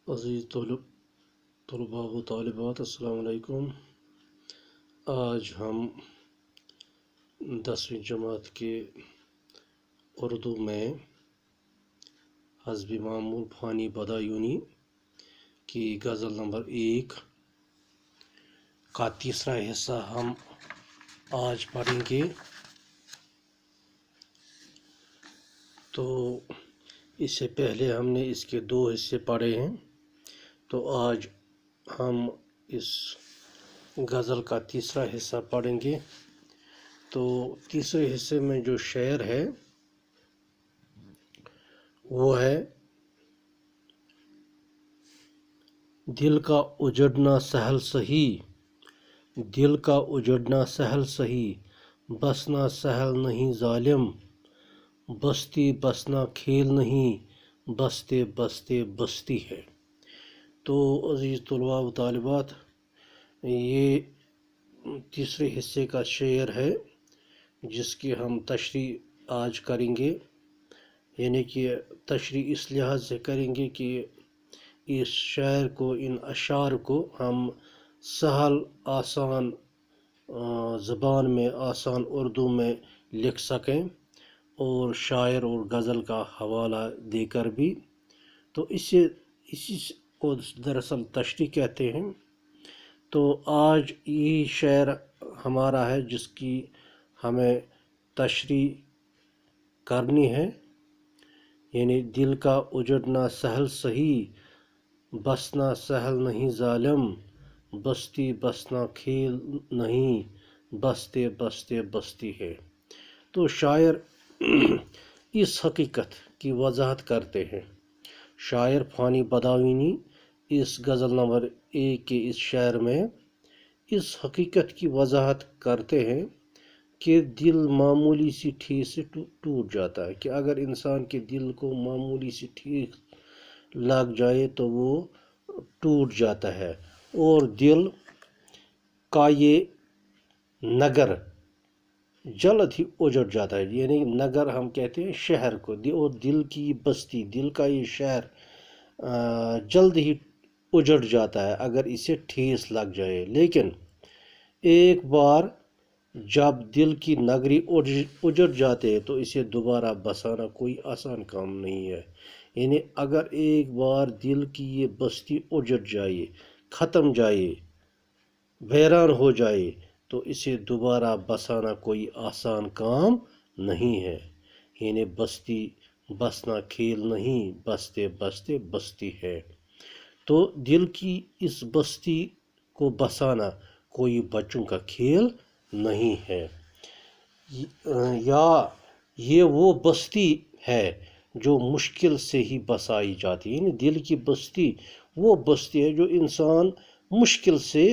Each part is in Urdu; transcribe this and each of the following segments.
عزیز طلباء و طالبات السلام علیکم۔ آج ہم 10ویں جماعت کے اردو میں حسب معمول فانی بدایونی کی غزل نمبر 1 کا تیسرا حصہ ہم آج پڑھیں گے۔ تو اس سے پہلے ہم نے اس کے 2 حصے پڑھے ہیں، تو آج ہم اس غزل کا تیسرا حصہ پڑھیں گے۔ تو تیسرے حصے میں جو شعر ہے وہ ہے: دل کا اجڑنا سہل سہی، دل کا اجڑنا سہل سہی، بسنا سہل نہیں ظالم، بستی بسنا کھیل نہیں، بستے بستے بستی ہے۔ تو عزیز طلباء و طالبات، یہ تیسرے حصے کا شعر ہے جس کی ہم تشریح آج کریں گے، یعنی کہ تشریح اس لحاظ سے کریں گے کہ اس شعر کو، ان اشعار کو ہم سہل آسان زبان میں، آسان اردو میں لکھ سکیں اور شاعر اور غزل کا حوالہ دے کر بھی۔ تو اسی کو دراصل تشریح کہتے ہیں۔ تو آج یہ شعر ہمارا ہے جس کی ہمیں تشریح کرنی ہے، یعنی دل کا اجڑنا سہل سہی، بسنا سہل نہیں ظالم، بستی بسنا کھیل نہیں، بستے بستے بستی ہے۔ تو شاعر اس حقیقت کی وضاحت کرتے ہیں، شاعر فانی بدایونی اس غزل نمبر 1 کے اس شعر میں اس حقیقت کی وضاحت کرتے ہیں کہ دل معمولی سی ٹھیس سے ٹوٹ جاتا ہے، کہ اگر انسان کے دل کو معمولی سی ٹھیس لگ جائے تو وہ ٹوٹ جاتا ہے، اور دل کا یہ نگر جلد ہی اجڑ جاتا ہے۔ یعنی نگر ہم کہتے ہیں شہر کو، اور دل کی بستی، دل کا یہ شہر جلد ہی اجڑ جاتا ہے اگر اسے ٹھیس لگ جائے۔ لیکن ایک بار جب دل کی نگری اجڑ جاتے ہیں تو اسے دوبارہ بسانا کوئی آسان کام نہیں ہے۔ یعنی اگر ایک بار دل کی یہ بستی اجڑ جائے، ختم جائے، ویران ہو جائے، تو اسے دوبارہ بسانا کوئی آسان کام نہیں ہے۔ یعنی بستی بسنا کھیل نہیں، بستے بستے بستی ہے۔ تو دل کی اس بستی کو بسانا کوئی بچوں کا کھیل نہیں ہے، یا یہ وہ بستی ہے جو مشکل سے ہی بسائی جاتی ہے۔ یعنی دل کی بستی وہ بستی ہے جو انسان مشکل سے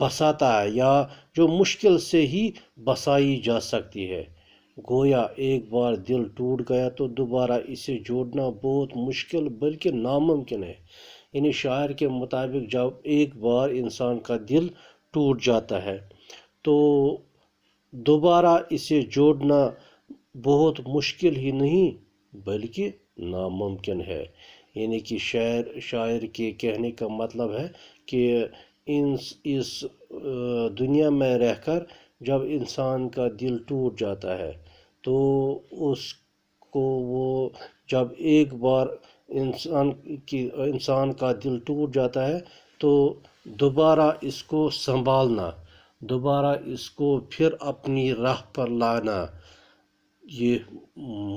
بساتا ہے، یا جو مشکل سے ہی بسائی جا سکتی ہے۔ گویا ایک بار دل ٹوٹ گیا تو دوبارہ اسے جوڑنا بہت مشکل بلکہ ناممکن ہے۔ یعنی شاعر کے مطابق جب ایک بار انسان کا دل ٹوٹ جاتا ہے تو دوبارہ اسے جوڑنا بہت مشکل ہی نہیں بلکہ ناممکن ہے۔ یعنی کہ شاعر کے کہنے کا مطلب ہے کہ اس دنیا میں رہ کر جب انسان کا دل ٹوٹ جاتا ہے تو اس کو وہ جب ایک بار انسان کا دل ٹوٹ جاتا ہے تو دوبارہ اس کو سنبھالنا، دوبارہ اس کو پھر اپنی راہ پر لانا، یہ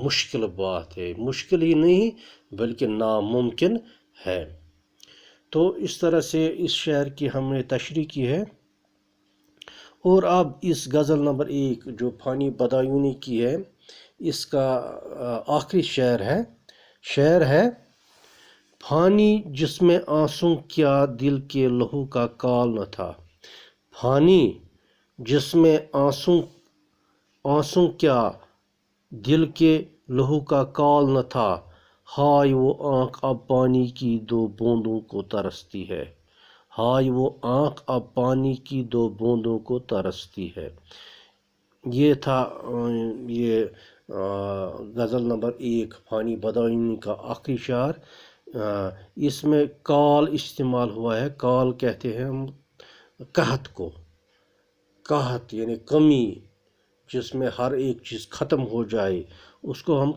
مشکل بات ہے، مشکل ہی نہیں بلکہ ناممکن ہے۔ تو اس طرح سے اس شعر کی ہم نے تشریح کی ہے۔ اور اب اس غزل نمبر 1 جو فانی بدایونی کی ہے، اس کا آخری شعر ہے: فانی جس میں آنسوں کیا دل کے لہو کا کال نہ تھا، فانی جس میں آنسوں کیا دل کے لہو کا کال نہ تھا، ہائے وہ آنکھ اب پانی کی 2 بوندوں کو ترستی ہے، ہائے وہ آنکھ اب پانی کی 2 بوندوں کو ترستی ہے۔ یہ تھا یہ غزل نمبر 1 فانی بداعینی کا آخری شعر، اس میں کال استعمال ہوا ہے۔ کال کہتے ہیں ہم قحط کو، قحط یعنی کمی، جس میں ہر ایک چیز ختم ہو جائے، اس کو ہم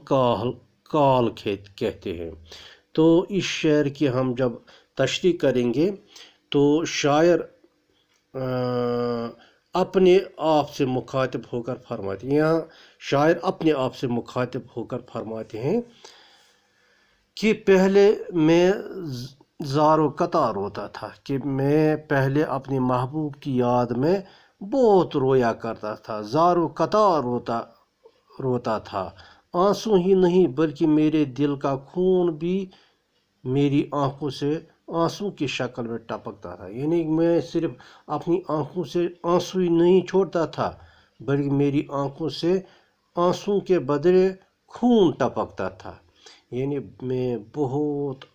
کال کہتے ہیں۔ تو اس شعر کی ہم جب تشریح کریں گے تو شاعر اپنے آپ سے مخاطب ہو کر فرماتے ہیں، یہاں شاعر اپنے آپ سے مخاطب ہو کر فرماتے ہیں کہ پہلے میں زار و قطع روتا تھا، کہ میں پہلے اپنے محبوب کی یاد میں بہت رویا کرتا تھا، زار و قطع روتا تھا، آنسو ہی نہیں بلکہ میرے دل کا خون بھی میری آنکھوں سے آنسو کی شکل میں ٹپکتا تھا۔ یعنی میں صرف اپنی آنکھوں سے آنسو ہی نہیں چھوڑتا تھا، بلکہ میری آنکھوں سے آنسو کے بدلے خون ٹپکتا تھا۔ یعنی میں بہت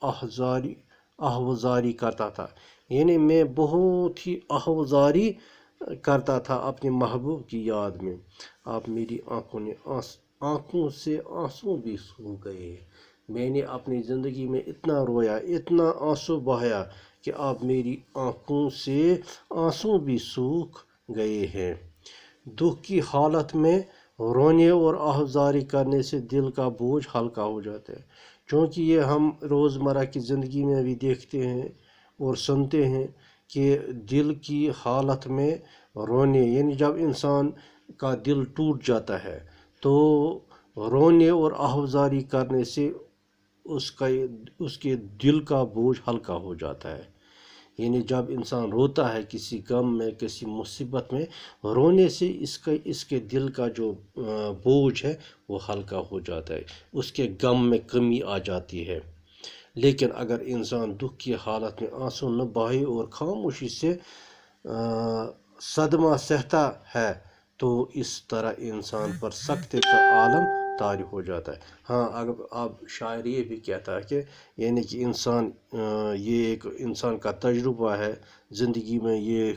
آہوزاری کرتا تھا، یعنی میں بہت ہی آہوزاری کرتا تھا اپنے محبوب کی یاد میں۔ اب میری آنکھوں سے آنسو بھی سوکھ گئے، میں نے اپنی زندگی میں اتنا رویا، اتنا آنسو بہایا کہ اب میری آنکھوں سے آنسو بھی سوکھ گئے ہیں۔ دکھ کی حالت میں رونے اور آہوزاری کرنے سے دل کا بوجھ ہلکا ہو جاتا ہے، چونکہ یہ ہم روزمرہ کی زندگی میں بھی دیکھتے ہیں اور سنتے ہیں کہ دل کی حالت میں رونے، یعنی جب انسان کا دل ٹوٹ جاتا ہے تو رونے اور آہوزاری کرنے سے اس کے دل کا بوجھ ہلکا ہو جاتا ہے۔ یعنی جب انسان روتا ہے کسی غم میں، کسی مصیبت میں، رونے سے اس کے دل کا جو بوجھ ہے وہ ہلکا ہو جاتا ہے، اس کے غم میں کمی آ جاتی ہے۔ لیکن اگر انسان دکھ کی حالت میں آنسو نہ بہائے اور خاموشی سے صدمہ سہتا ہے تو اس طرح انسان پر سختی کا عالم طاری ہو جاتا ہے۔ ہاں، اگر اب شاعر یہ بھی کہتا ہے کہ یعنی کہ یہ ایک انسان کا تجربہ ہے زندگی میں، یہ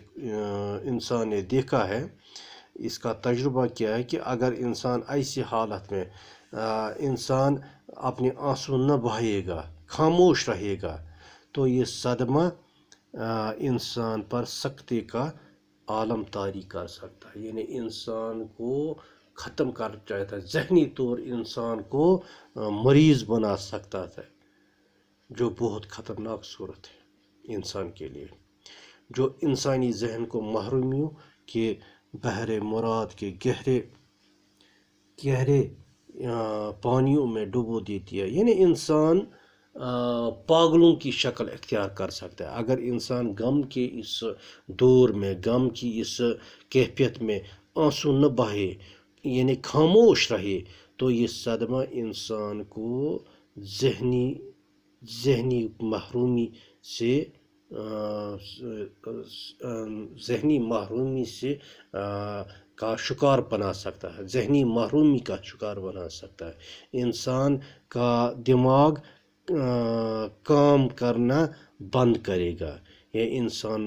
انسان نے دیکھا ہے، اس کا تجربہ کیا ہے کہ اگر انسان ایسی حالت میں انسان اپنے آنسو نہ بہائے گا، خاموش رہے گا، تو یہ صدمہ انسان پر سختی کا عالم طاری کر سکتا ہے، یعنی انسان کو ختم کر جاتا ہے، ذہنی طور انسان کو مریض بنا سکتا ہے، جو بہت خطرناک صورت ہے انسان کے لیے، جو انسانی ذہن کو محرومیوں کے بحر مراد کے گہرے پانیوں میں ڈبو دیتی ہے۔ یعنی انسان پاگلوں کی شکل اختیار کر سکتا ہے اگر انسان غم کے اس دور میں، غم کی اس کیفیت میں آنسو نہ بہائے، یعنی خاموش رہے، تو یہ صدمہ انسان کو ذہنی محرومی سے کا شکار بنا سکتا ہے، ذہنی محرومی کا شکار بنا سکتا ہے۔ انسان کا دماغ کام کرنا بند کرے گا، یا انسان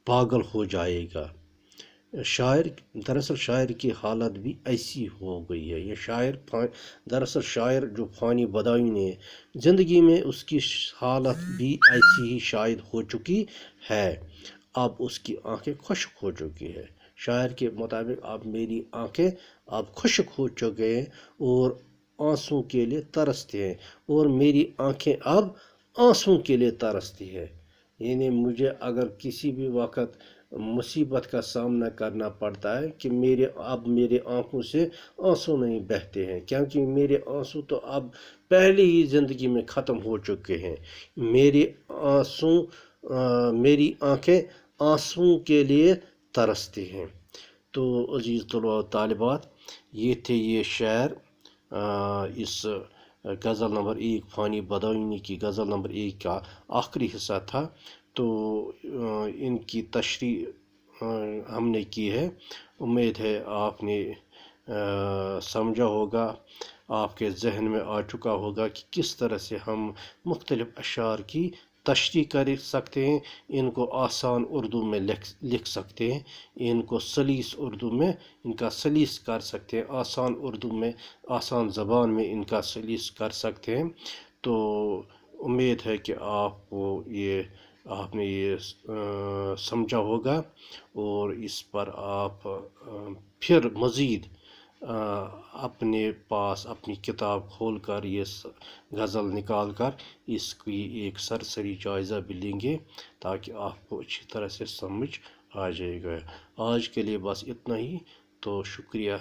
پاگل ہو جائے گا۔ دراصل شاعر کی حالت بھی ایسی ہو گئی ہے، یہ دراصل شاعر جو فانی بداعینی ہے، زندگی میں اس کی حالت بھی ایسی ہی شاید ہو چکی ہے، اب اس کی آنکھیں خشک ہو چکی ہے۔ شاعر کے مطابق اب میری آنکھیں اب خشک ہو چکے ہیں اور آنسوں کے لیے ترستے ہیں، اور میری آنکھیں اب آنسوں کے لیے ترستی ہے۔ یعنی مجھے اگر کسی بھی وقت مصیبت کا سامنا کرنا پڑتا ہے کہ میرے آنکھوں سے آنسو نہیں بہتے ہیں، کیونکہ میرے آنسو تو اب پہلے ہی زندگی میں ختم ہو چکے ہیں، میری آنکھیں آنسو کے لیے ترستی ہیں۔ تو عزیز طلباء و طالبات، یہ شعر اس غزل نمبر 1 فانی بداعینی کی غزل نمبر 1 کا آخری حصہ تھا۔ تو ان کی تشریح ہم نے کی ہے، امید ہے آپ نے سمجھا ہوگا، آپ کے ذہن میں آ چکا ہوگا کہ کس طرح سے ہم مختلف اشعار کی تشریح کر سکتے ہیں، ان کو آسان اردو میں لکھ سکتے ہیں، ان کو سلیس اردو میں ان کا سلیس کر سکتے ہیں، آسان اردو میں آسان زبان میں ان کا سلیس کر سکتے ہیں۔ تو امید ہے کہ آپ نے یہ سمجھا ہوگا، اور اس پر آپ پھر مزید اپنے پاس اپنی کتاب کھول کر یہ غزل نکال کر اس کی ایک سرسری جائزہ بھی لیں گے، تاکہ آپ کو اچھی طرح سے سمجھ آ جائے گا۔ آج کے لیے بس اتنا ہی، تو شکریہ۔